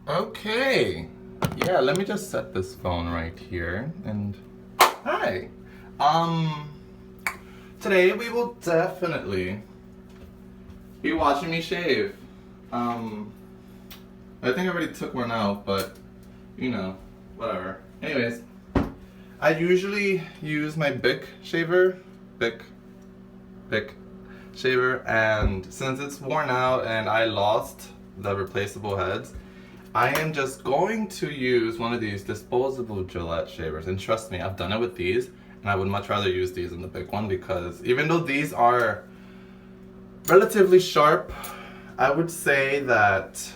Okay. Yeah, let me just set this phone right here and hi. Today we will definitely be watching me shave. I think I already took one out, but you know, whatever. Anyways, I usually use my Bic shaver, Bic shaver, and since it's worn out and I lost the replaceable heads, I am just going to use one of these disposable Gillette shavers. And trust me, I've done it with these, and I would much rather use these than the big one because even though these are relatively sharp, I would say that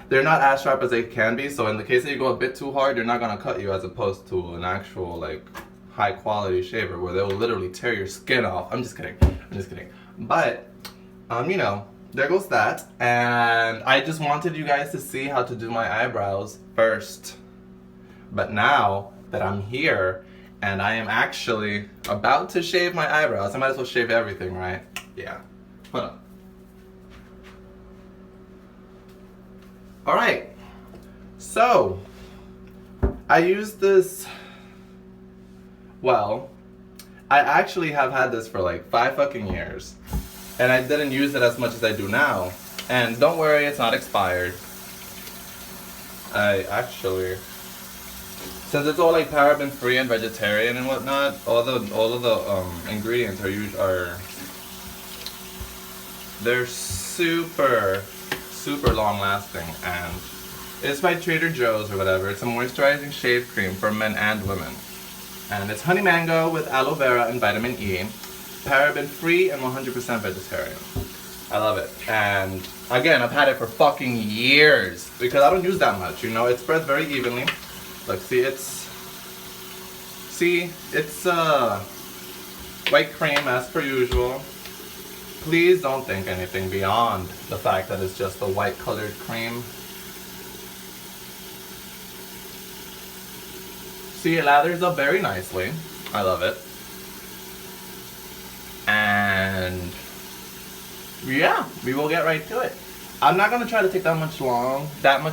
they're not as sharp as they can be. So in the case that you go a bit too hard, they're not gonna cut you, as opposed to an actual like high quality shaver where they'll literally tear your skin off. I'm just kidding. But you know, there goes that. And I just wanted you guys to see how to do my eyebrows first. But now that I'm here and I am actually about to shave my eyebrows, I might as well shave everything, right? Yeah. Hold on. Alright. So, I use this, well, I actually have had this for like 5 fucking years. And I didn't use it as much as I do now. And don't worry, it's not expired. I actually, since it's all like paraben free and vegetarian and whatnot, all of the ingredients are they're super long lasting, and it's by Trader Joe's or whatever. It's a moisturizing shave cream for men and women, and it's honey mango with aloe vera and vitamin E, paraben free and 100% vegetarian. I love it. And again, I've had it for fucking years because I don't use that much, you know. It spreads very evenly. Look, see, it's white cream as per usual. Please don't think anything beyond the fact that it's just a white colored cream. See, it lathers up very nicely. I love it. And yeah, we will get right to it. I'm not gonna try to take that much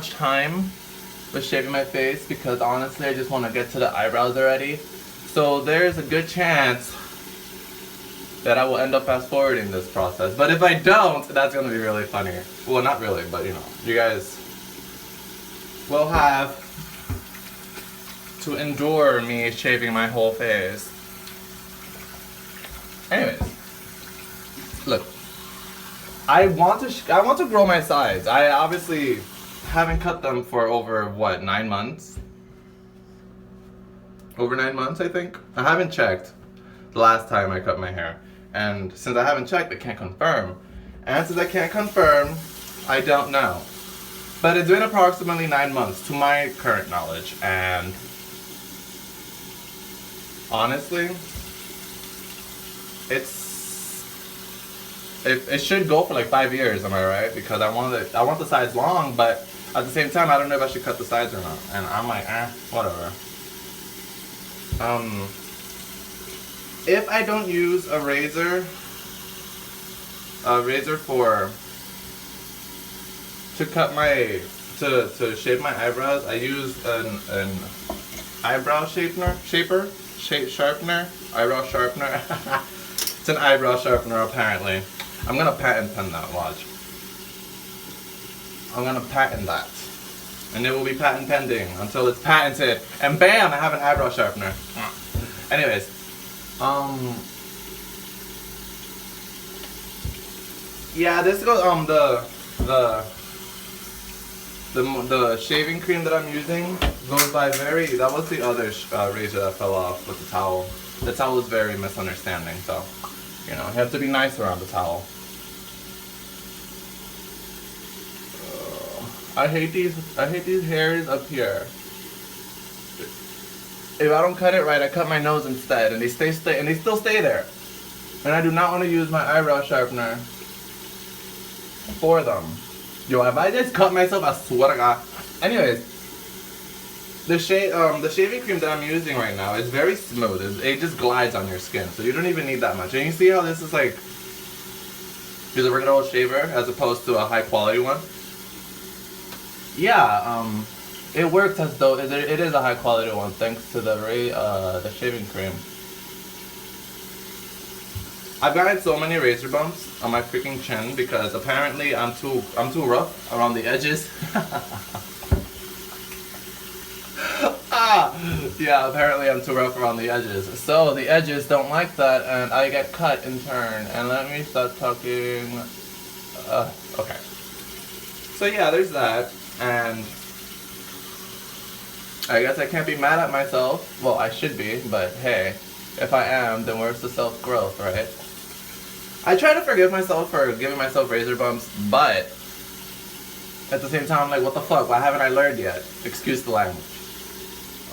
time with shaving my face because honestly I just want to get to the eyebrows already. So there's a good chance that I will end up fast forwarding this process. But if I don't, that's gonna be really funny. Well, not really, but you know, you guys will have to endure me shaving my whole face. Anyways, look, I want to grow my sides. I obviously haven't cut them for over what, 9 months? Over 9 months, I think. I haven't checked the last time I cut my hair, and since I haven't checked, I can't confirm. And since I can't confirm, I don't know. But it's been approximately 9 months to my current knowledge, and honestly, it should go for like 5 years, am I right? Because I want the sides long, but at the same time, I don't know if I should cut the sides or not. And I'm like, whatever. If I don't use a razor to shave my eyebrows, I use an eyebrow sharpener, eyebrow sharpener. It's an eyebrow sharpener apparently. I'm gonna patent pen that, watch. I'm gonna patent that. And it will be patent pending until it's patented. And bam, I have an eyebrow sharpener. Anyways, yeah, this goes the shaving cream that I'm using goes by that was the other razor that fell off with the towel. The towel is very misunderstanding, so you know, you have to be nice around the towel. I hate these hairs up here. If I don't cut it right, I cut my nose instead, and they still stay there. And I do not want to use my eyebrow sharpener for them. Yo, if I just cut myself, I swear to God. Anyways, the shaving cream that I'm using right now is very smooth. It just glides on your skin, so you don't even need that much. And you see how this is like just a regular old shaver as opposed to a high quality one? yeah, it works as though it is a high quality one thanks to the shaving cream. I've gotten so many razor bumps on my freaking chin because apparently I'm too rough around the edges. Yeah, apparently I'm too rough around the edges. So the edges don't like that and I get cut in turn. And let me start talking. Okay. So yeah, there's that. And I guess I can't be mad at myself. Well, I should be, but hey, if I am, then where's the self-growth, right? I try to forgive myself for giving myself razor bumps, but at the same time, I'm like, what the fuck? Why haven't I learned yet? Excuse the language.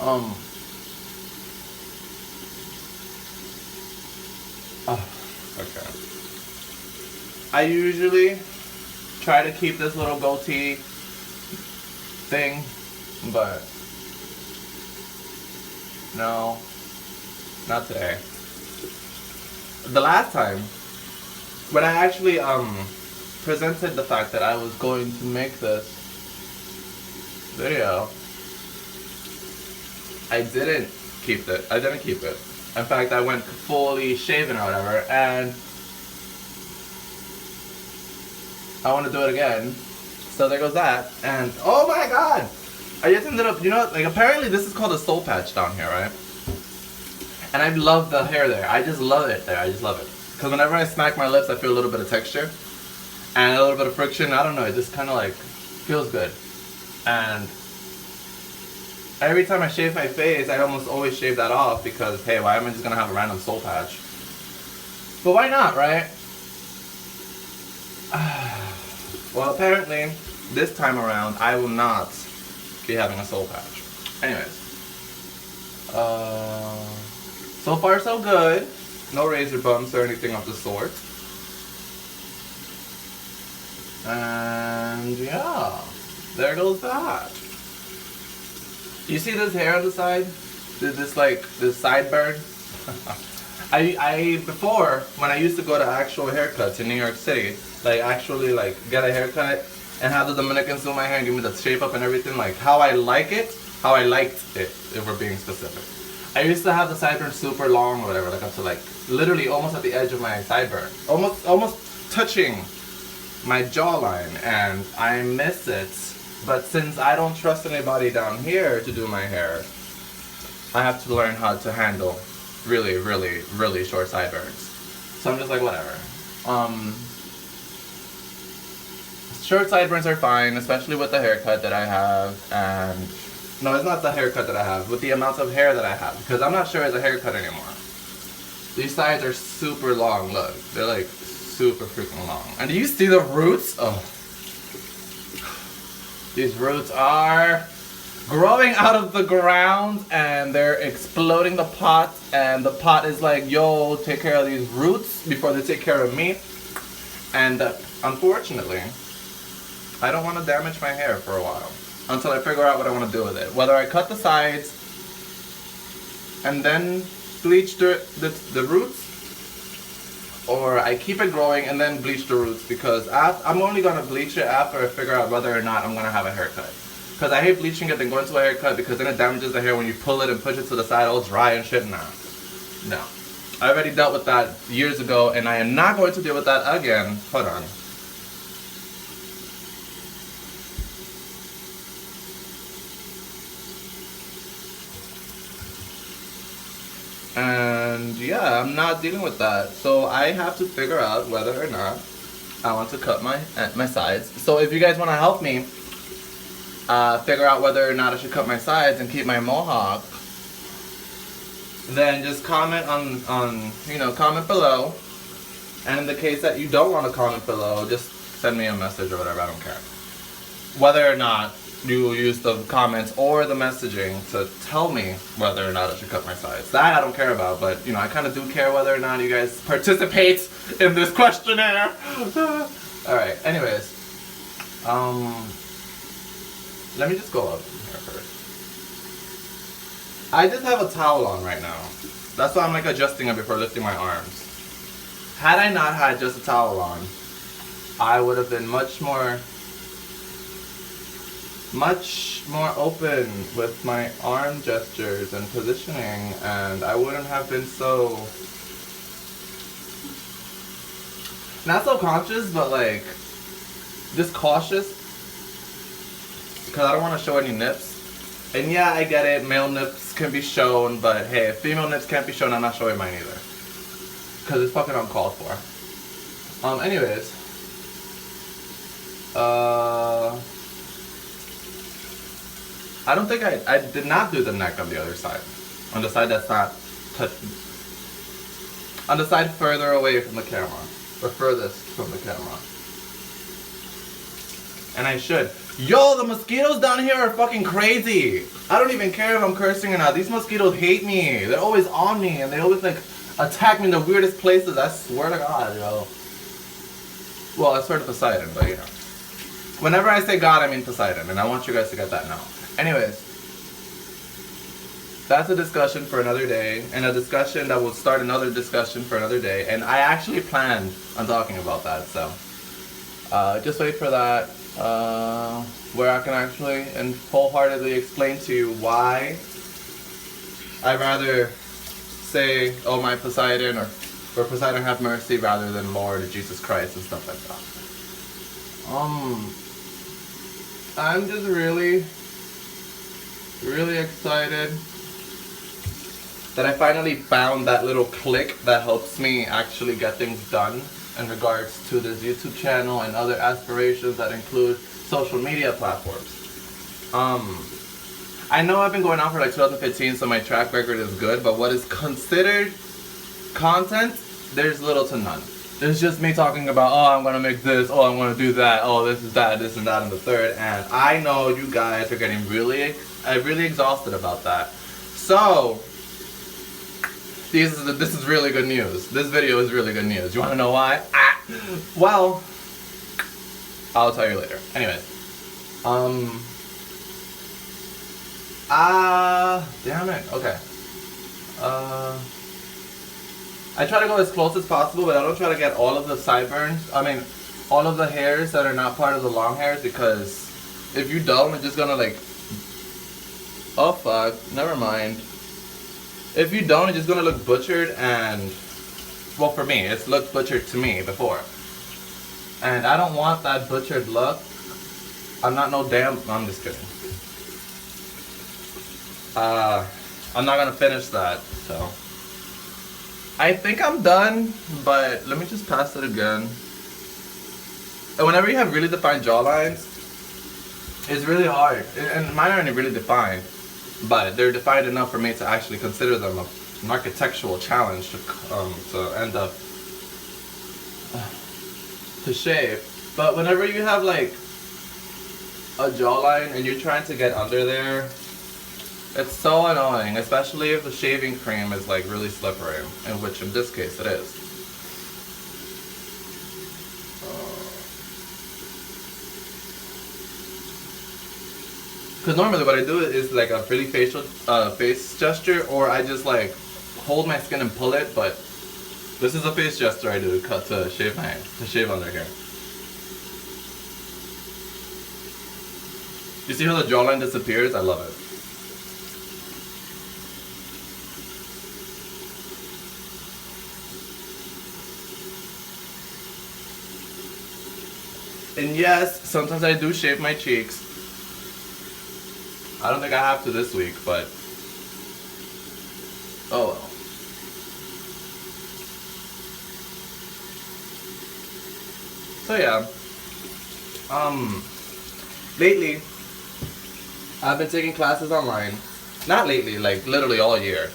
Oh, okay. I usually try to keep this little goatee thing, but no, not today. The last time, when I actually presented the fact that I was going to make this video, I didn't keep it. I didn't keep it. In fact, I went fully shaven or whatever, and I want to do it again. So there goes that. And oh my god! I just ended up, you know, like apparently this is called a soul patch down here, right? And I love the hair there. I just love it there. I just love it. Because whenever I smack my lips, I feel a little bit of texture and a little bit of friction. I don't know. It just kind of like feels good. And every time I shave my face, I almost always shave that off because, hey, why am I just going to have a random soul patch? But why not, right? Well, apparently, this time around, I will not be having a soul patch. Anyways. So far, so good. No razor bumps or anything of the sort. And yeah, there goes that. You see this hair on the side? This sideburn? Before, when I used to go to actual haircuts in New York City, like actually like get a haircut and have the Dominicans do my hair and give me the shape up and everything, like how I liked it, if we're being specific. I used to have the sideburn super long or whatever, like up to like literally almost at the edge of my sideburn, almost touching my jawline, and I miss it. But since I don't trust anybody down here to do my hair, I have to learn how to handle really, really, really short sideburns. So I'm just like, whatever. Short sideburns are fine, especially with the haircut that I have, and no, it's not the haircut that I have, with the amount of hair that I have, because I'm not sure it's a haircut anymore. These sides are super long, look. They're like super freaking long. And do you see the roots? Oh. These roots are growing out of the ground and they're exploding the pot, and the pot is like, yo, take care of these roots before they take care of me. And unfortunately, I don't want to damage my hair for a while until I figure out what I want to do with it. Whether I cut the sides and then bleach the roots, or I keep it growing and then bleach the roots, because I'm only going to bleach it after I figure out whether or not I'm going to have a haircut. Because I hate bleaching it then going to a haircut, because then it damages the hair when you pull it and push it to the side all dry and shit. Nah. No. I already dealt with that years ago, and I am not going to deal with that again. Hold on. And yeah, I'm not dealing with that. So I have to figure out whether or not I want to cut my sides. So if you guys want to help me figure out whether or not I should cut my sides and keep my mohawk, then just comment on comment below. And in the case that you don't want to comment below, just send me a message or whatever, I don't care. Whether or not you will use the comments or the messaging to tell me whether or not I should cut my sides. That I don't care about, but I kind of do care whether or not you guys participate in this questionnaire. Alright, anyways. Let me just go up here first. I just have a towel on right now. That's why I'm like adjusting it before lifting my arms. Had I not had just a towel on, I would have been much more much more open with my arm gestures and positioning, and I wouldn't have been so, not so conscious, but like just cautious, because I don't want to show any nips. And yeah, I get it, male nips can be shown, but hey, if female nips can't be shown, I'm not showing mine either, because it's fucking uncalled for. Anyways, I don't think I did not do the neck on the other side. On the side that's not touching. On the side further away from the camera. Or furthest from the camera. And I should. Yo, the mosquitoes down here are fucking crazy. I don't even care if I'm cursing or not. These mosquitoes hate me. They're always on me and they always like attack me in the weirdest places. I swear to God, yo. Well, I swear to Poseidon, but you know. Whenever I say God, I mean Poseidon, and I want you guys to get that now. Anyways, that's a discussion for another day, and a discussion that will start another discussion for another day, and I actually planned on talking about that, so just wait for that, where I can actually and wholeheartedly explain to you why I'd rather say, oh my Poseidon, or Poseidon have mercy, rather than Lord Jesus Christ and stuff like that. I'm just really excited that I finally found that little click that helps me actually get things done in regards to this YouTube channel and other aspirations that include social media platforms. I know I've been going on for like 2015, so my track record is good, but what is considered content, there's little to none. It's just me talking about, oh, I'm gonna make this, oh, I'm gonna do that, oh, this is that, this and that, and the third, and I know you guys are getting really exhausted about that. So, this is really good news. This video is really good news. You wanna know why? Well, I'll tell you later. Anyways, damn it, okay. I try to go as close as possible, but I don't try to get all of the sideburns. I mean, all of the hairs that are not part of the long hairs, because if you don't, it's just gonna like, oh fuck, never mind. If you don't, it's just gonna look butchered, and, well, for me, it's looked butchered to me before. And I don't want that butchered look. I'm not no damn, I'm just kidding. I'm not gonna finish that, so. I think I'm done, but let me just pass it again. And whenever you have really defined jawlines, it's really hard. And mine aren't really defined, but they're defined enough for me to actually consider them an architectural challenge to end up to shave. But whenever you have like a jawline and you're trying to get under there, it's so annoying, especially if the shaving cream is like really slippery, in which in this case it is. Because normally what I do is like a really facial face gesture, or I just like hold my skin and pull it, but this is a face gesture I do to shave under here. You see how the jawline disappears? I love it. And yes, sometimes I do shave my cheeks. I don't think I have to this week, but oh well. So yeah, lately I've been taking classes online. Not lately, like literally all year.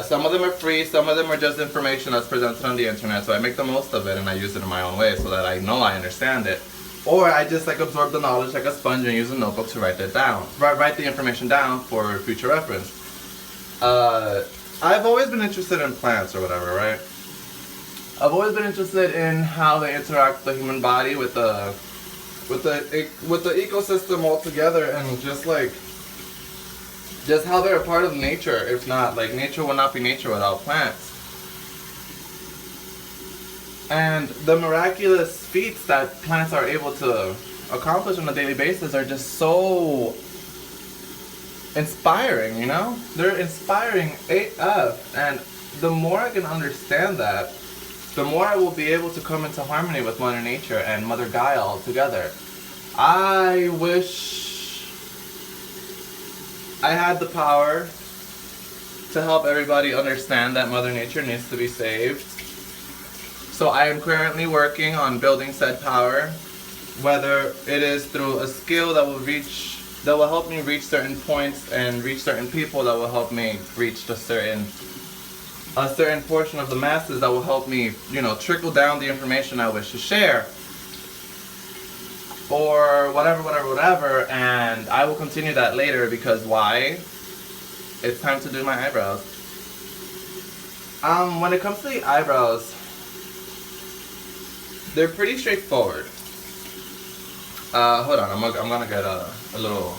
Some of them are free, some of them are just information that's presented on the internet, so I make the most of it and I use it in my own way so that I know I understand it. Or I just like absorb the knowledge like a sponge and use a notebook to write it down. Write the information down for future reference. I've always been interested in plants or whatever, right? I've always been interested in how they interact with the human body, with the ecosystem altogether, and just how they're a part of nature. If not, like, nature would not be nature without plants. And the miraculous feats that plants are able to accomplish on a daily basis are just so inspiring, you know? They're inspiring AF, and the more I can understand that, the more I will be able to come into harmony with Mother Nature and Mother Gaia all together. I wish I had the power to help everybody understand that Mother Nature needs to be saved. So I am currently working on building said power, whether it is through a skill that will help me reach certain points and reach certain people that will help me reach a certain portion of the masses that will help me, you know, trickle down the information I wish to share. Or whatever, and I will continue that later because why? It's time to do my eyebrows. When it comes to the eyebrows, they're pretty straightforward. Hold on, I'm gonna get a little...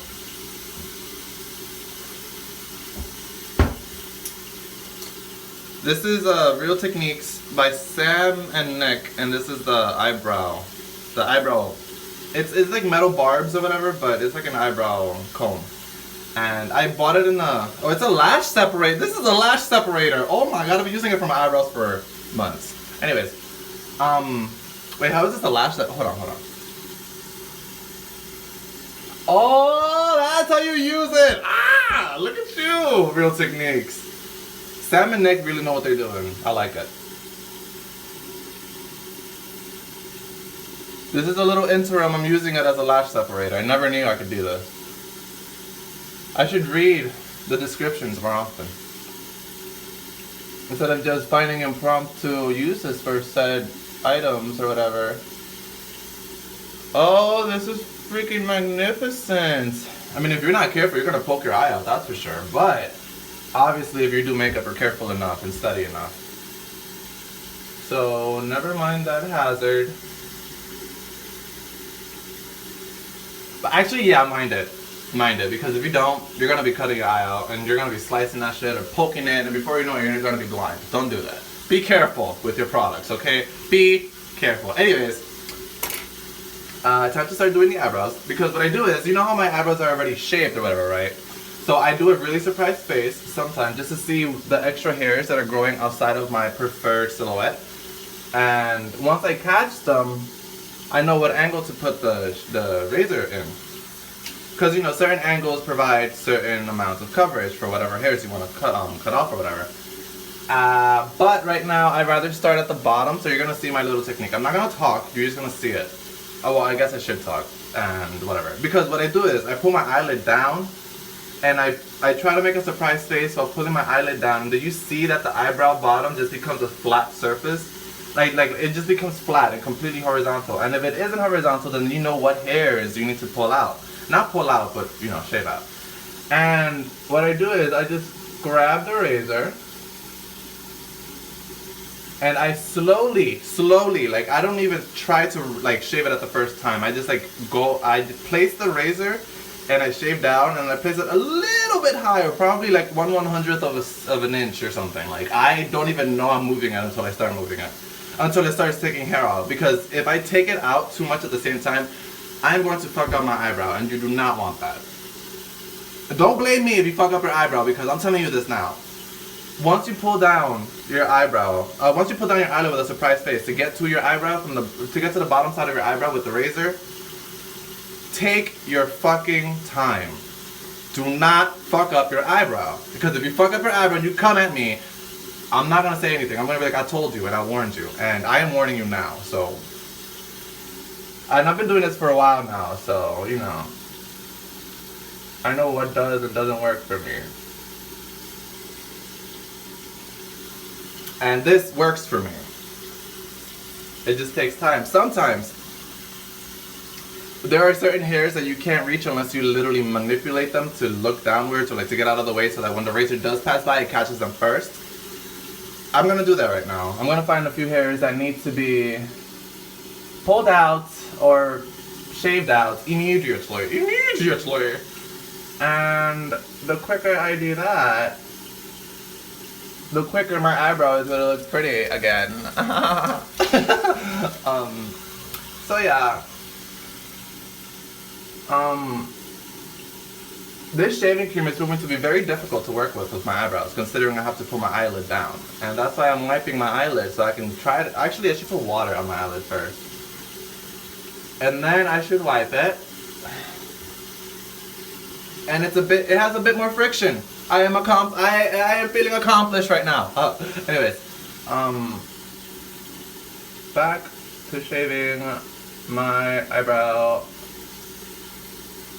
This is Real Techniques by Sam and Nick, and this is the eyebrow. The eyebrow. It's like metal barbs or whatever, but it's like an eyebrow comb. And I bought it in a... Oh, it's a lash separator. This is a lash separator. Oh my god, I've been using it for my eyebrows for months. Anyways. Wait, how is this a lash set? Hold on. Oh, that's how you use it. Ah, look at you. Real Techniques. Sam and Nick really know what they're doing. I like it. This is a little interim. I'm using it as a lash separator. I never knew I could do this. I should read the descriptions more often, instead of just finding impromptu uses for said items or whatever. Oh, this is freaking magnificent. I mean, if you're not careful, you're gonna poke your eye out, that's for sure. But obviously, if you do makeup, you're careful enough and steady enough. So never mind that hazard. But actually, yeah, mind it, because if you don't, you're gonna be cutting your eye out, and you're gonna be slicing that shit or poking it, and before you know it, you're gonna be blind. Don't do that. Be careful with your products, okay? Be careful. Anyways, time to start doing the eyebrows, because what I do is, you know how my eyebrows are already shaved or whatever, right? So I do a really surprised face sometimes just to see the extra hairs that are growing outside of my preferred silhouette, and once I catch them, I know what angle to put the razor in. Because, you know, certain angles provide certain amounts of coverage for whatever hairs you want to cut off or whatever. But right now, I'd rather start at the bottom, so you're going to see my little technique. I'm not going to talk, you're just going to see it. Oh, well, I guess I should talk, and whatever. Because what I do is, I pull my eyelid down, and I try to make a surprise face while pulling my eyelid down. And do you see that the eyebrow bottom just becomes a flat surface? Like it just becomes flat and completely horizontal. And if it isn't horizontal, then you know what hairs you need to pull out. Not pull out, but, you know, shave out. And what I do is I just grab the razor and I slowly, like, I don't even try to like shave it at the first time. I just like I place the razor and I shave down and I place it a little bit higher, probably like 1/100th of an inch or something. Like, I don't even know I'm moving it until I start moving it. Until it starts taking hair out. Because if I take it out too much at the same time, I'm going to fuck up my eyebrow, and you do not want that. Don't blame me if you fuck up your eyebrow, because I'm telling you this now. Once you pull down your eyebrow, once you pull down your eyelid with a surprise face, to get to your eyebrow, to get to the bottom side of your eyebrow with the razor, take your fucking time. Do not fuck up your eyebrow. Because if you fuck up your eyebrow and you come at me, I'm not going to say anything. I'm going to be like, I told you and I warned you. And I am warning you now, so. And I've been doing this for a while now, so, you know. I know what does and doesn't work for me. And this works for me. It just takes time. Sometimes, there are certain hairs that you can't reach unless you literally manipulate them to look downward, to get out of the way, so that when the razor does pass by, it catches them first. I'm gonna do that right now. I'm gonna find a few hairs that need to be pulled out or shaved out immediately. And the quicker I do that, the quicker my eyebrow is gonna look pretty again. So yeah. This shaving cream is going to be very difficult to work with my eyebrows, considering I have to put my eyelid down. And that's why I'm wiping my eyelid so I can try it. Actually, I should put water on my eyelid first. And then I should wipe it. And it has a bit more friction. I am feeling accomplished right now. Anyways, back to shaving my eyebrow.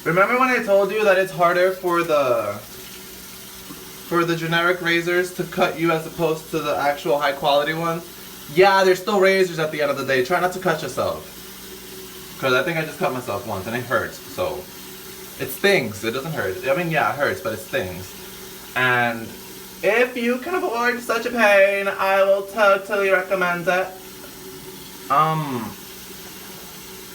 Remember when I told you that it's harder for the generic razors to cut you as opposed to the actual high quality ones? Yeah, they're still razors at the end of the day. Try not to cut yourself. Because I think I just cut myself once and it hurts. So, it stings. It doesn't hurt. I mean, yeah, it hurts, but it stings. And if you can avoid such a pain, I will totally recommend it.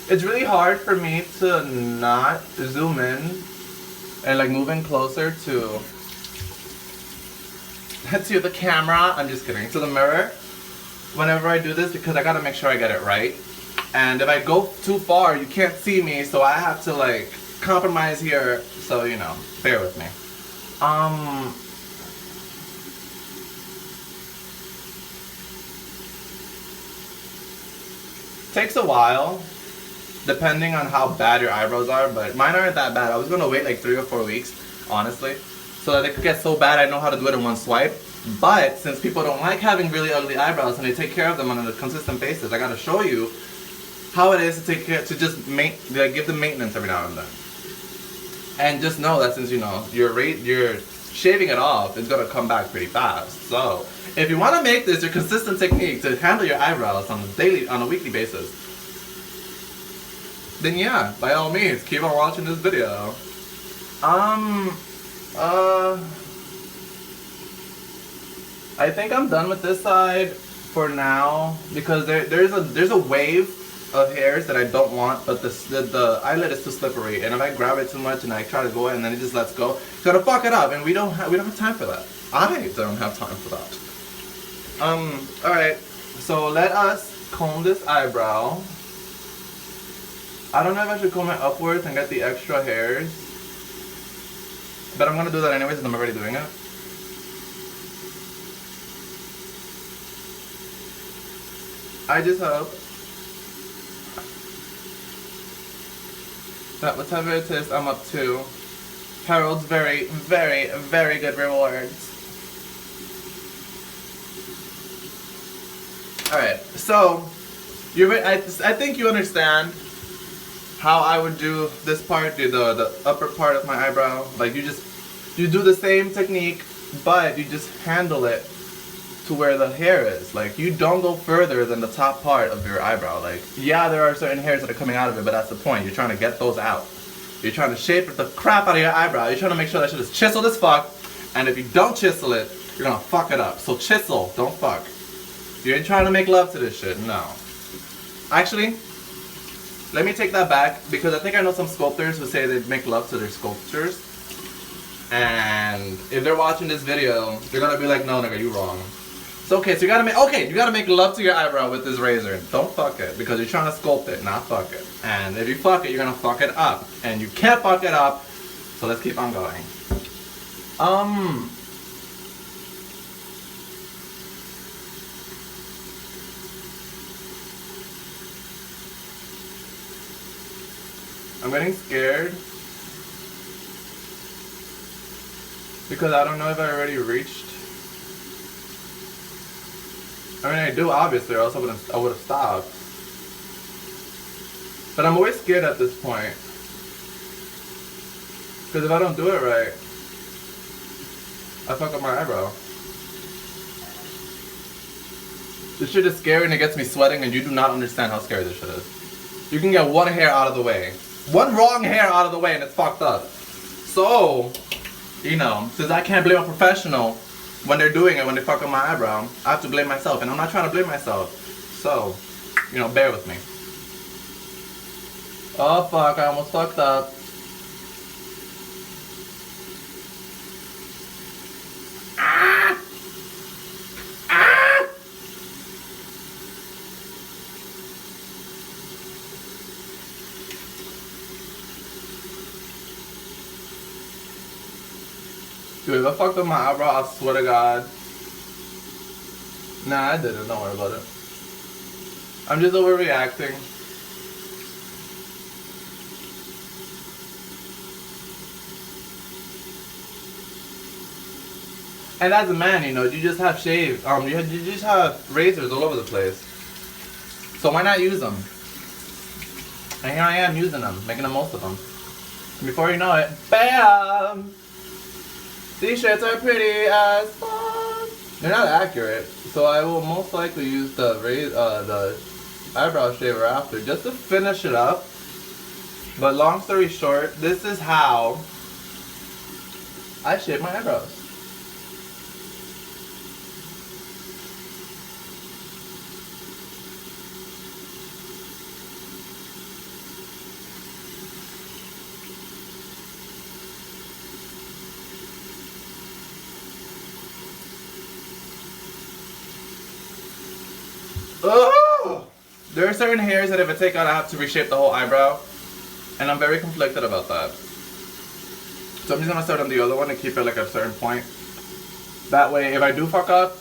It's really hard for me to not zoom in and like move in closer to the camera. I'm just kidding. To the mirror whenever I do this because I gotta make sure I get it right. And if I go too far, you can't see me, so I have to like compromise here. So you know, bear with me. Takes a while. Depending on how bad your eyebrows are, but mine aren't that bad. I was gonna wait like 3 or 4 weeks, honestly, so that they could get so bad I know how to do it in one swipe. But since people don't like having really ugly eyebrows and they take care of them on a consistent basis, I gotta show you how it is to take care, to just give them maintenance every now and then. And just know that since you know you're shaving it off, it's gonna come back pretty fast. So if you want to make this your consistent technique to handle your eyebrows on a weekly basis, then yeah, by all means, keep on watching this video. I think I'm done with this side for now because there's a wave of hairs that I don't want, but the eyelid is too slippery, and if I grab it too much and I try to go in and then it just lets go, it's gonna fuck it up, and we don't have time for that. I don't have time for that. All right, so let us comb this eyebrow. I don't know if I should comb it upwards and get the extra hairs, but I'm gonna do that anyways since I'm already doing it. I just hope that whatever it is I'm up to heralds very, very, very good rewards. Alright, so I think you understand how I would do this part, the upper part of my eyebrow. Like you do the same technique, but you just handle it to where the hair is. Like you don't go further than the top part of your eyebrow. Like yeah, there are certain hairs that are coming out of it, but that's the point. You're trying to get those out. You're trying to shape the crap out of your eyebrow. You're trying to make sure that shit is chiseled as fuck. And if you don't chisel it, you're gonna fuck it up. So chisel, don't fuck. You ain't trying to make love to this shit, no. Actually, let me take that back because I think I know some sculptors who say they make love to their sculptures. And if they're watching this video, they're gonna be like, no nigga, you wrong. It's okay, so you gotta make love to your eyebrow with this razor. Don't fuck it because you're trying to sculpt it, not fuck it. And if you fuck it, you're gonna fuck it up. And you can't fuck it up, so let's keep on going. I'm getting scared because I don't know if I already reached. I mean, I do obviously, or else I would have stopped. But I'm always scared at this point because if I don't do it right, I fuck up my eyebrow. This shit is scary and it gets me sweating, and you do not understand how scary this shit is. You can get one hair out of the way. One wrong hair out of the way and it's fucked up. So, you know, since I can't blame a professional when they're doing it, when they fuck up my eyebrow, I have to blame myself. And I'm not trying to blame myself. So, you know, bear with me. Oh fuck, I almost fucked up. Ah! Ah! Dude, if I fucked up my eyebrow, I swear to God. Nah, I didn't. Don't worry about it. I'm just overreacting. And as a man, you know, you just have shave. You just have razors all over the place. So why not use them? And here I am using them, making the most of them. And before you know it, bam! These shirts are pretty as fuck. They're not accurate, so I will most likely use the eyebrow shaver after just to finish it up. But long story short, this is how I shape my eyebrows. Oh! There are certain hairs that if I take out, I have to reshape the whole eyebrow. And I'm very conflicted about that. So I'm just going to start on the other one and keep it like at a certain point. That way, if I do fuck up,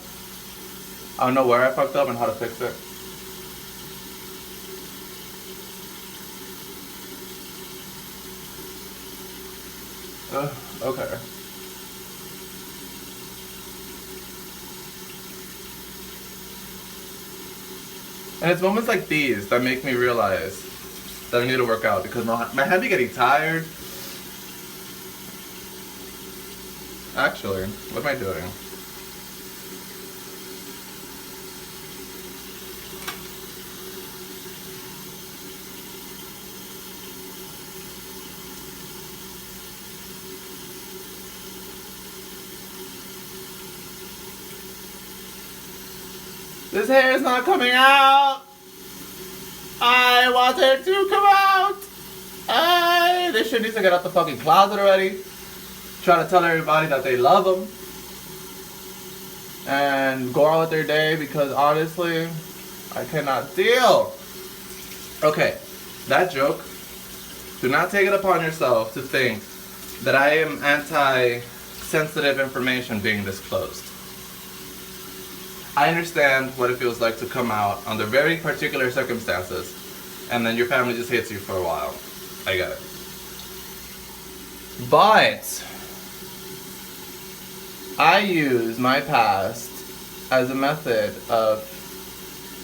I'll know where I fucked up and how to fix it. Okay. And it's moments like these that make me realize that I need to work out because my head be getting tired. Actually, what am I doing? This hair is not coming out. I want it to come out. This shit needs to get out the fucking closet already. Try to tell everybody that they love them. And go on with their day because honestly, I cannot deal. Okay, that joke. Do not take it upon yourself to think that I am anti-sensitive information being disclosed. I understand what it feels like to come out under very particular circumstances and then your family just hates you for a while. I get it. But I use my past as a method of,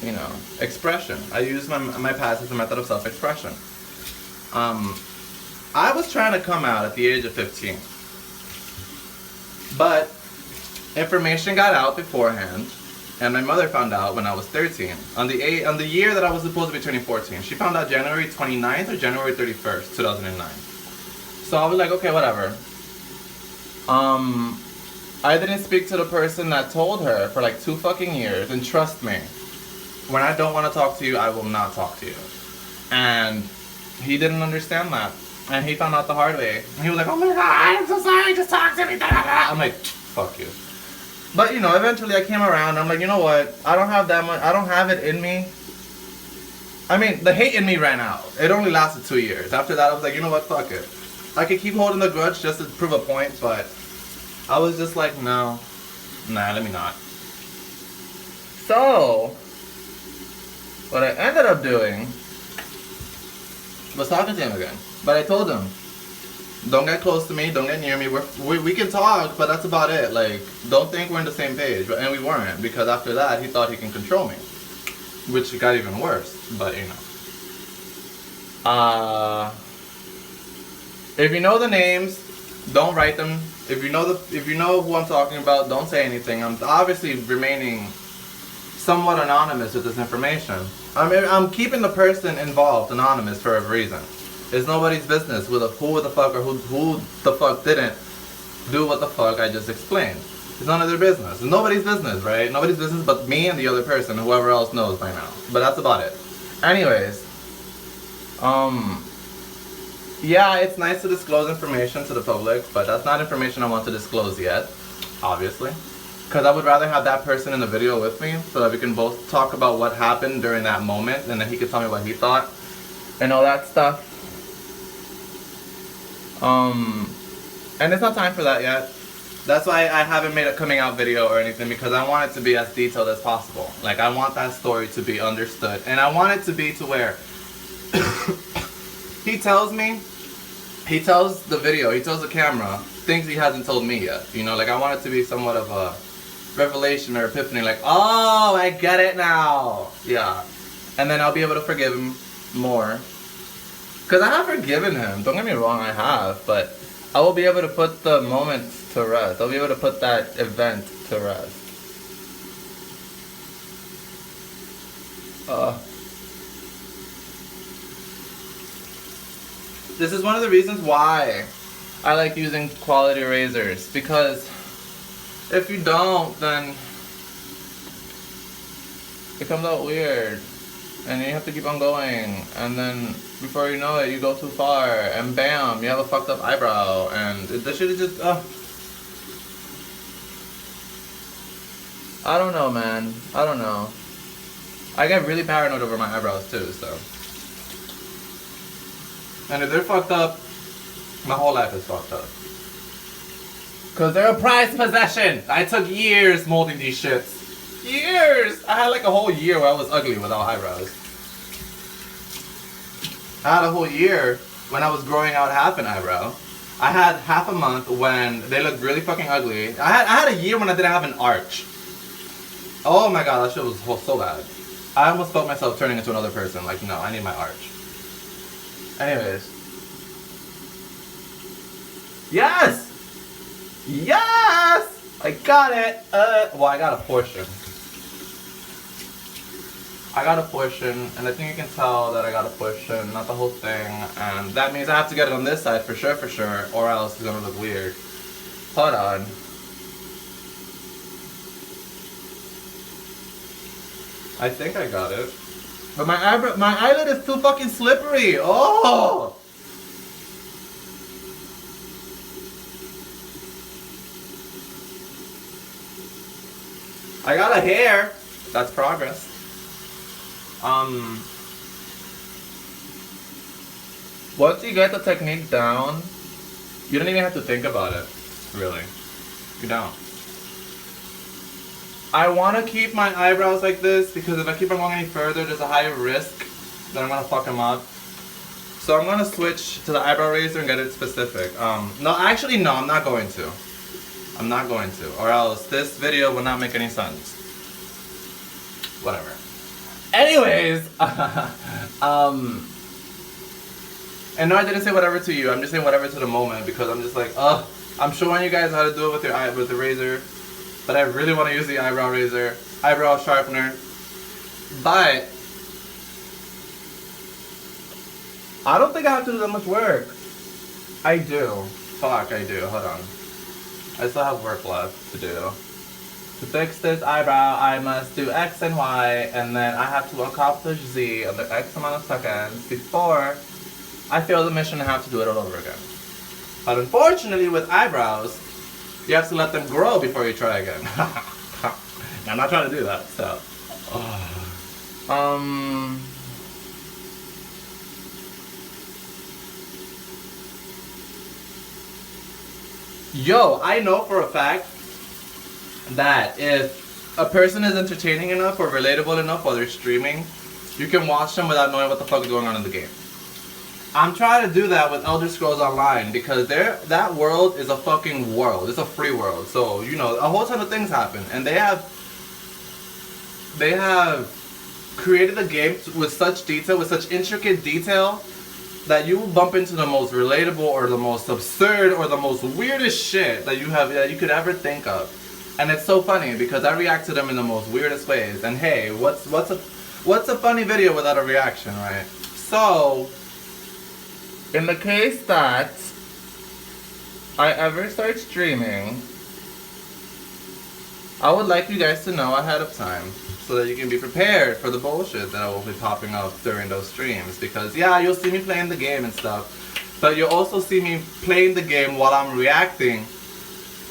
you know, expression. I use my past as a method of self-expression. I was trying to come out at the age of 15. But information got out beforehand. And my mother found out when I was 13, on the year that I was supposed to be turning 14. She found out January 29th or January 31st, 2009. So I was like, okay, whatever. I didn't speak to the person that told her for like 2 fucking years, and trust me, when I don't want to talk to you, I will not talk to you. And he didn't understand that, and he found out the hard way. And he was like, oh my god, I'm so sorry, just talk to me. I'm like, fuck you. But you know, eventually I came around. I'm like, you know what? I don't have that much. I don't have it in me. I mean, the hate in me ran out. It only lasted 2 years. After that, I was like, you know what? Fuck it. I could keep holding the grudge just to prove a point, but I was just like, no, nah, let me not. So what I ended up doing was talking to him again. But I told him, don't get close to me, don't get near me. We can talk, but that's about it. Like, don't think we're on the same page. And we weren't, because after that, he thought he can control me. Which got even worse, but you know. If you know the names, don't write them. If you know who I'm talking about, don't say anything. I'm obviously remaining somewhat anonymous with this information. I'm keeping the person involved anonymous for a reason. It's nobody's business who the fuck or who the fuck didn't do what the fuck I just explained. It's none of their business. It's nobody's business, right? Nobody's business but me and the other person, whoever else knows by now. But that's about it. Anyways, yeah, it's nice to disclose information to the public, but that's not information I want to disclose yet, obviously. Because I would rather have that person in the video with me so that we can both talk about what happened during that moment and then he can tell me what he thought and all that stuff. And it's not time for that yet. That's why I haven't made a coming out video or anything, because I want it to be as detailed as possible. Like, I want that story to be understood. And I want it to be to where he tells the video, he tells the camera things he hasn't told me yet. You know, like, I want it to be somewhat of a revelation or epiphany. Like, oh, I get it now. Yeah. And then I'll be able to forgive him more. Because I have forgiven him. Don't get me wrong, I have. But I will be able to put the moments to rest. I'll be able to put that event to rest. This is one of the reasons why I like using quality razors. Because if you don't, then it comes out weird. And you have to keep on going, and then before you know it, you go too far, and bam, you have a fucked up eyebrow, and this shit is just, I don't know, man. I don't know. I get really paranoid over my eyebrows too, so. And if they're fucked up, my whole life is fucked up. Cause they're a prized possession. I took years molding these shits. Years! I had like a whole year where I was ugly without eyebrows. I had a whole year when I was growing out half an eyebrow. I had half a month when they looked really fucking ugly. I had a year when I didn't have an arch. Oh my god, that shit was so bad. I almost felt myself turning into another person. Like, no, I need my arch. Anyways. Yes! Yes! I got it! Well, I got a portion. I got a portion, and I think you can tell that I got a portion, not the whole thing. And that means I have to get it on this side for sure, or else it's gonna look weird. Hold on. I think I got it. But my eyelid is too fucking slippery. Oh! I got a hair. That's progress. Once you get the technique down, you don't even have to think about it, really. You don't. I want to keep my eyebrows like this because if I keep on going any further, there's a higher risk that I'm going to fuck them up. So I'm going to switch to the eyebrow razor and get it specific. No, actually, no, I'm not going to. I'm not going to, or else this video will not make any sense. Whatever. Anyways, and no, I didn't say whatever to you. I'm just saying whatever to the moment because I'm just like, I'm showing you guys how to do it with the razor, but I really want to use the eyebrow razor, eyebrow sharpener. But I don't think I have to do that much work. I do. Fuck, I do. Hold on. I still have work left to do. To fix this eyebrow, I must do X and Y, and then I have to accomplish Z under X amount of seconds before I fail the mission and have to do it all over again. But unfortunately, with eyebrows, you have to let them grow before you try again. I'm not trying to do that, so. Yo, I know for a fact that if a person is entertaining enough or relatable enough while they're streaming, you can watch them without knowing what the fuck is going on in the game. I'm trying to do that with Elder Scrolls Online because that world is a fucking world. It's a free world. So, you know, a whole ton of things happen. And they have created the game with such detail, with such intricate detail, that you will bump into the most relatable or the most absurd or the most weirdest shit that you could ever think of. And it's so funny because I react to them in the most weirdest ways. And hey, what's a funny video without a reaction, right? So, in the case that I ever start streaming, I would like you guys to know ahead of time so that you can be prepared for the bullshit that will be popping up during those streams. Because yeah, you'll see me playing the game and stuff, but you'll also see me playing the game while I'm reacting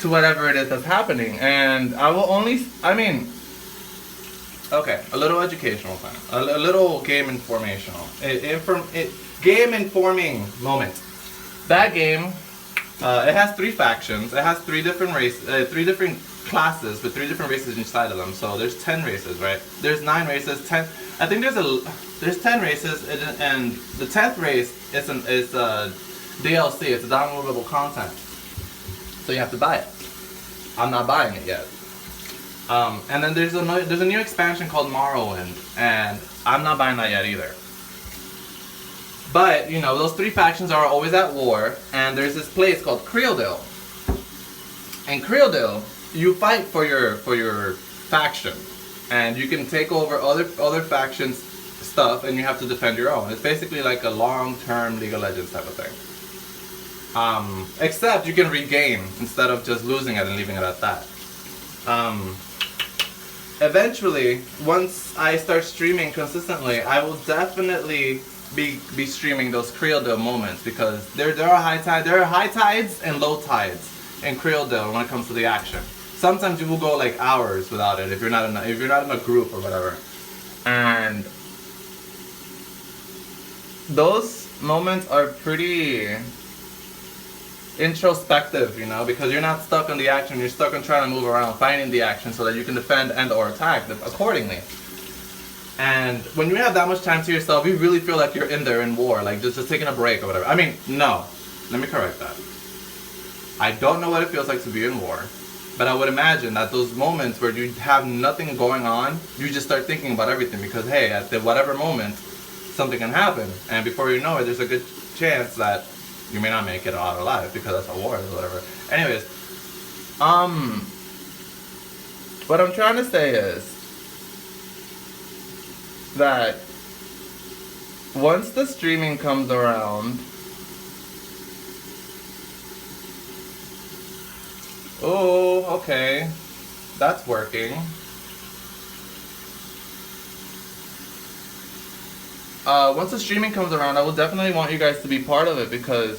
to whatever it is that's happening. And I will only, okay, a little educational thing, a little game informational, game informing moment. That game It has 3 factions. It has 3 different three different classes with 3 different races inside of them. So there's 10 races, right? There's 9 races. 10. I think there's 10 races, and the 10th race is DLC. It's a downloadable content, so you have to buy it. I'm not buying it yet. And then there's a new expansion called Morrowind, and I'm not buying that yet either. But you know, those 3 factions are always at war, and there's this place called Creodil. In Creodil, you fight for your faction, and you can take over other factions' stuff, and you have to defend your own. It's basically like a long-term League of Legends type of thing. Except you can regain instead of just losing it and leaving it at that. Eventually, once I start streaming consistently, I will definitely be streaming those Creodil moments, because there are high tides and low tides in Creodil when it comes to the action. Sometimes you will go like hours without it if you're not in a group or whatever. And those moments are pretty introspective, you know, because you're not stuck on the action, you're stuck on trying to move around, finding the action so that you can defend and or attack accordingly. And when you have that much time to yourself, you really feel like you're in there in war, like just taking a break or whatever. I mean, no, let me correct that. I don't know what it feels like to be in war, but I would imagine that those moments where you have nothing going on, you just start thinking about everything, because hey, at the whatever moment, something can happen, and before you know it, there's a good chance that you may not make it out alive, because that's a war or whatever. Anyways, what I'm trying to say is that once the streaming comes around, oh, okay, that's working. Once the streaming comes around, I will definitely want you guys to be part of it, because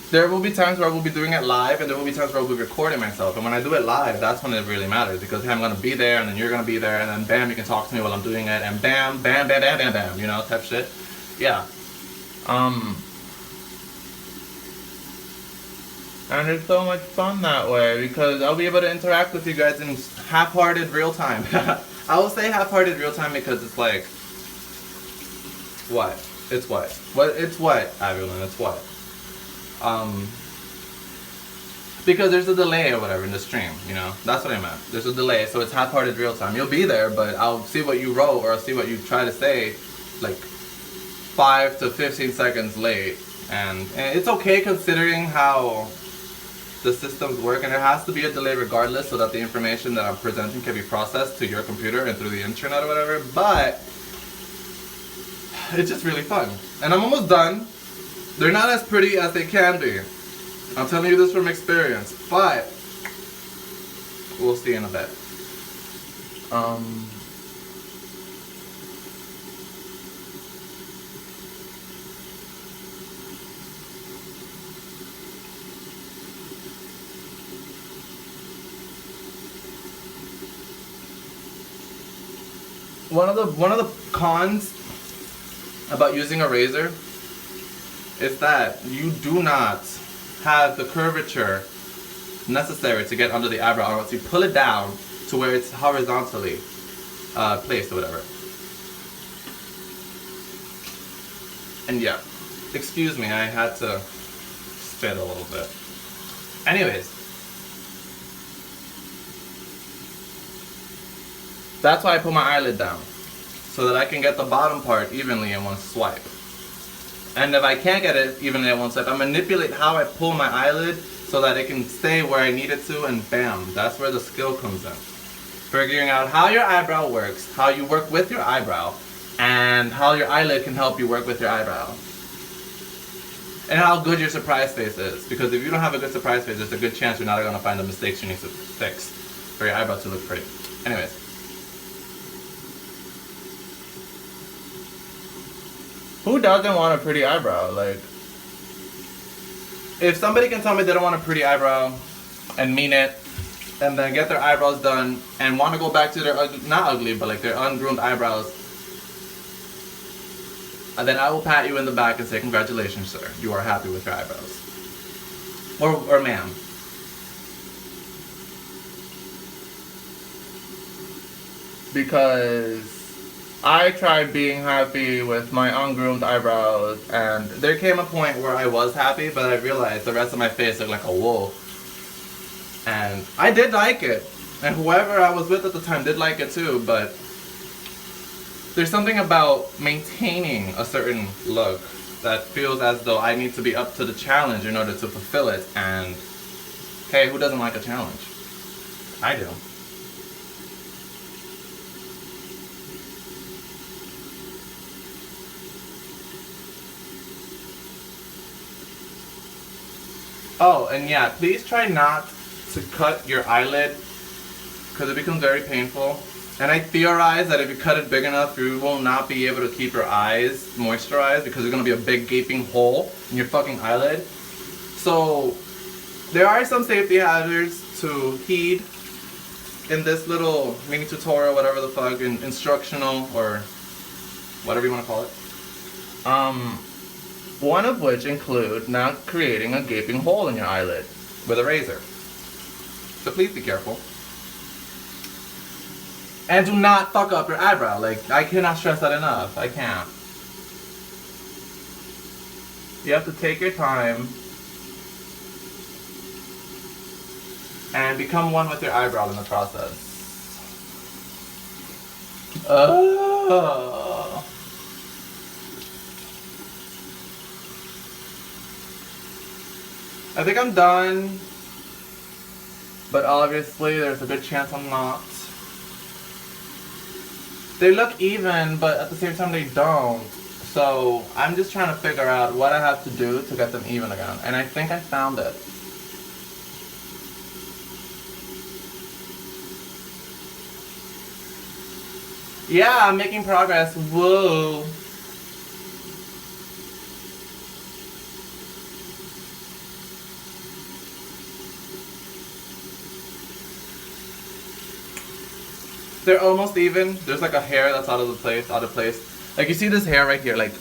there will be times where I will be doing it live, and there will be times where I will be recording myself. And when I do it live, that's when it really matters, because hey, I'm going to be there, and then you're going to be there, and then bam, you can talk to me while I'm doing it, and bam, bam, bam, bam, bam, bam, you know, type shit. Yeah. And it's so much fun that way, because I'll be able to interact with you guys in half-hearted real time. I will say half-hearted real time because it's like, what? It's what? It's what, Avulen? It's what? Because there's a delay or whatever in the stream, you know? That's what I meant. There's a delay, so it's half-hearted real time. You'll be there, but I'll see what you wrote, or I'll see what you try to say, like 5 to 15 seconds late. And it's okay considering how the systems work, and there has to be a delay regardless, so that the information that I'm presenting can be processed to your computer and through the internet or whatever, but it's just really fun. And I'm almost done. They're not as pretty as they can be. I'm telling you this from experience, but we'll see in a bit. One of the cons about using a razor is that you do not have the curvature necessary to get under the eyebrow, or else you pull it down to where it's horizontally placed or whatever. And yeah, excuse me, I had to spit a little bit. Anyways, that's why I put my eyelid down, so that I can get the bottom part evenly in one swipe. And if I can't get it evenly in one swipe, I manipulate how I pull my eyelid so that it can stay where I need it to, and bam, that's where the skill comes in. Figuring out how your eyebrow works, how you work with your eyebrow, and how your eyelid can help you work with your eyebrow. And how good your surprise face is, because if you don't have a good surprise face, there's a good chance you're not going to find the mistakes you need to fix for your eyebrow to look pretty. Anyways. Who doesn't want a pretty eyebrow? Like, if somebody can tell me they don't want a pretty eyebrow and mean it, and then get their eyebrows done and want to go back to their not ugly, but like their ungroomed eyebrows, and then I will pat you in the back and say, congratulations, sir, you are happy with your eyebrows. Or ma'am. Because I tried being happy with my ungroomed eyebrows, and there came a point where I was happy, but I realized the rest of my face looked like a wolf. And I did like it. And whoever I was with at the time did like it too, but there's something about maintaining a certain look that feels as though I need to be up to the challenge in order to fulfill it. And hey, who doesn't like a challenge? I do. Oh, and yeah, please try not to cut your eyelid because it becomes very painful. And I theorize that if you cut it big enough, you will not be able to keep your eyes moisturized because there's going to be a big gaping hole in your fucking eyelid. So there are some safety hazards to heed in this little mini tutorial, whatever the fuck, instructional or whatever you want to call it. One of which include not creating a gaping hole in your eyelid with a razor. So please be careful. And do not fuck up your eyebrow. Like, I cannot stress that enough. I can't. You have to take your time and become one with your eyebrow in the process. Oh. I think I'm done, but obviously there's a good chance I'm not. They look even, but at the same time they don't. So I'm just trying to figure out what I have to do to get them even again. And I think I found it. Yeah, I'm making progress. Whoa. They're almost even. There's like a hair that's out of place. Like you see this hair right here, like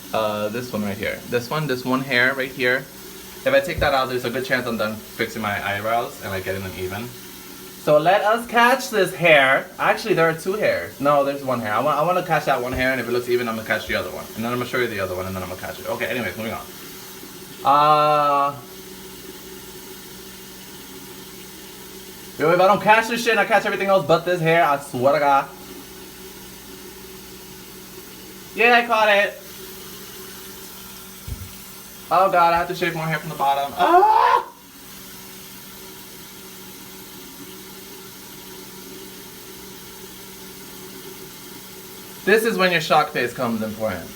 this one right here. This one hair right here. If I take that out, there's a good chance I'm done fixing my eyebrows and like getting them even. So let us catch this hair. Actually, there are two hairs. No, there's one hair. I want to catch that one hair, and if it looks even, I'm gonna catch the other one, and then I'm gonna show you the other one, and then I'm gonna catch it. Okay. Anyways, moving on. Yo, if I don't catch this shit, I catch everything else but this hair. I swear to God. Yeah, I caught it. Oh God, I have to shave more hair from the bottom. Ah! This is when your shock face comes important.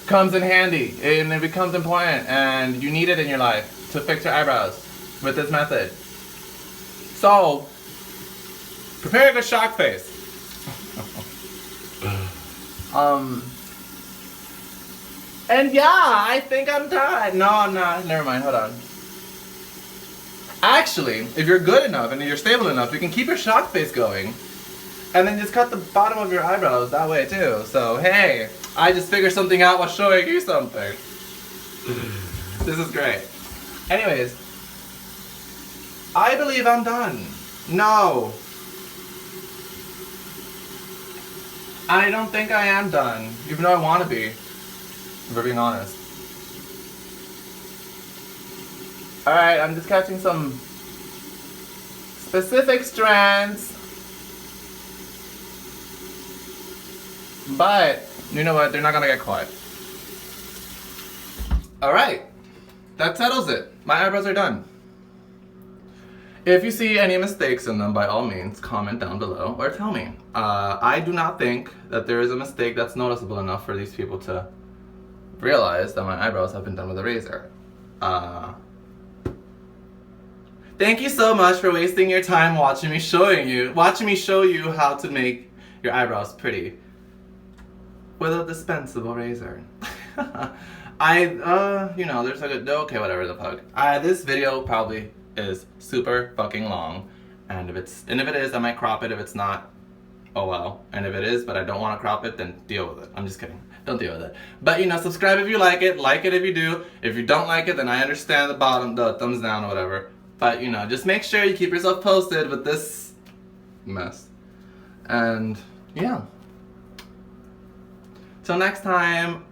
Comes in handy, and it becomes important, and you need it in your life to fix your eyebrows with this method. So, prepare a good shock face. And yeah, I think I'm done. No, I'm not. Never mind, hold on. Actually, if you're good enough and you're stable enough, you can keep your shock face going. And then just cut the bottom of your eyebrows that way too. So, hey, I just figured something out while showing you something. This is great. Anyways, I believe I'm done. No. I don't think I am done, even though I want to be, if we're being honest. Alright, I'm just catching some specific strands. But, you know what, they're not gonna get caught. Alright, that settles it. My eyebrows are done. If you see any mistakes in them, by all means, comment down below or tell me. I do not think that there is a mistake that's noticeable enough for these people to realize that my eyebrows have been done with a razor. Thank you so much for wasting your time watching me show you how to make your eyebrows pretty with a dispensable razor. You know, there's like a, okay, whatever the fuck. This video probably is super fucking long, and if it is, I might crop it. If it's not, oh well. And if it is, but I don't want to crop it, then deal with it. I'm just kidding. Don't deal with it. But you know, subscribe if you like it if you do. If you don't like it, then I understand the thumbs down or whatever. But you know, just make sure you keep yourself posted with this mess. And yeah. Till next time.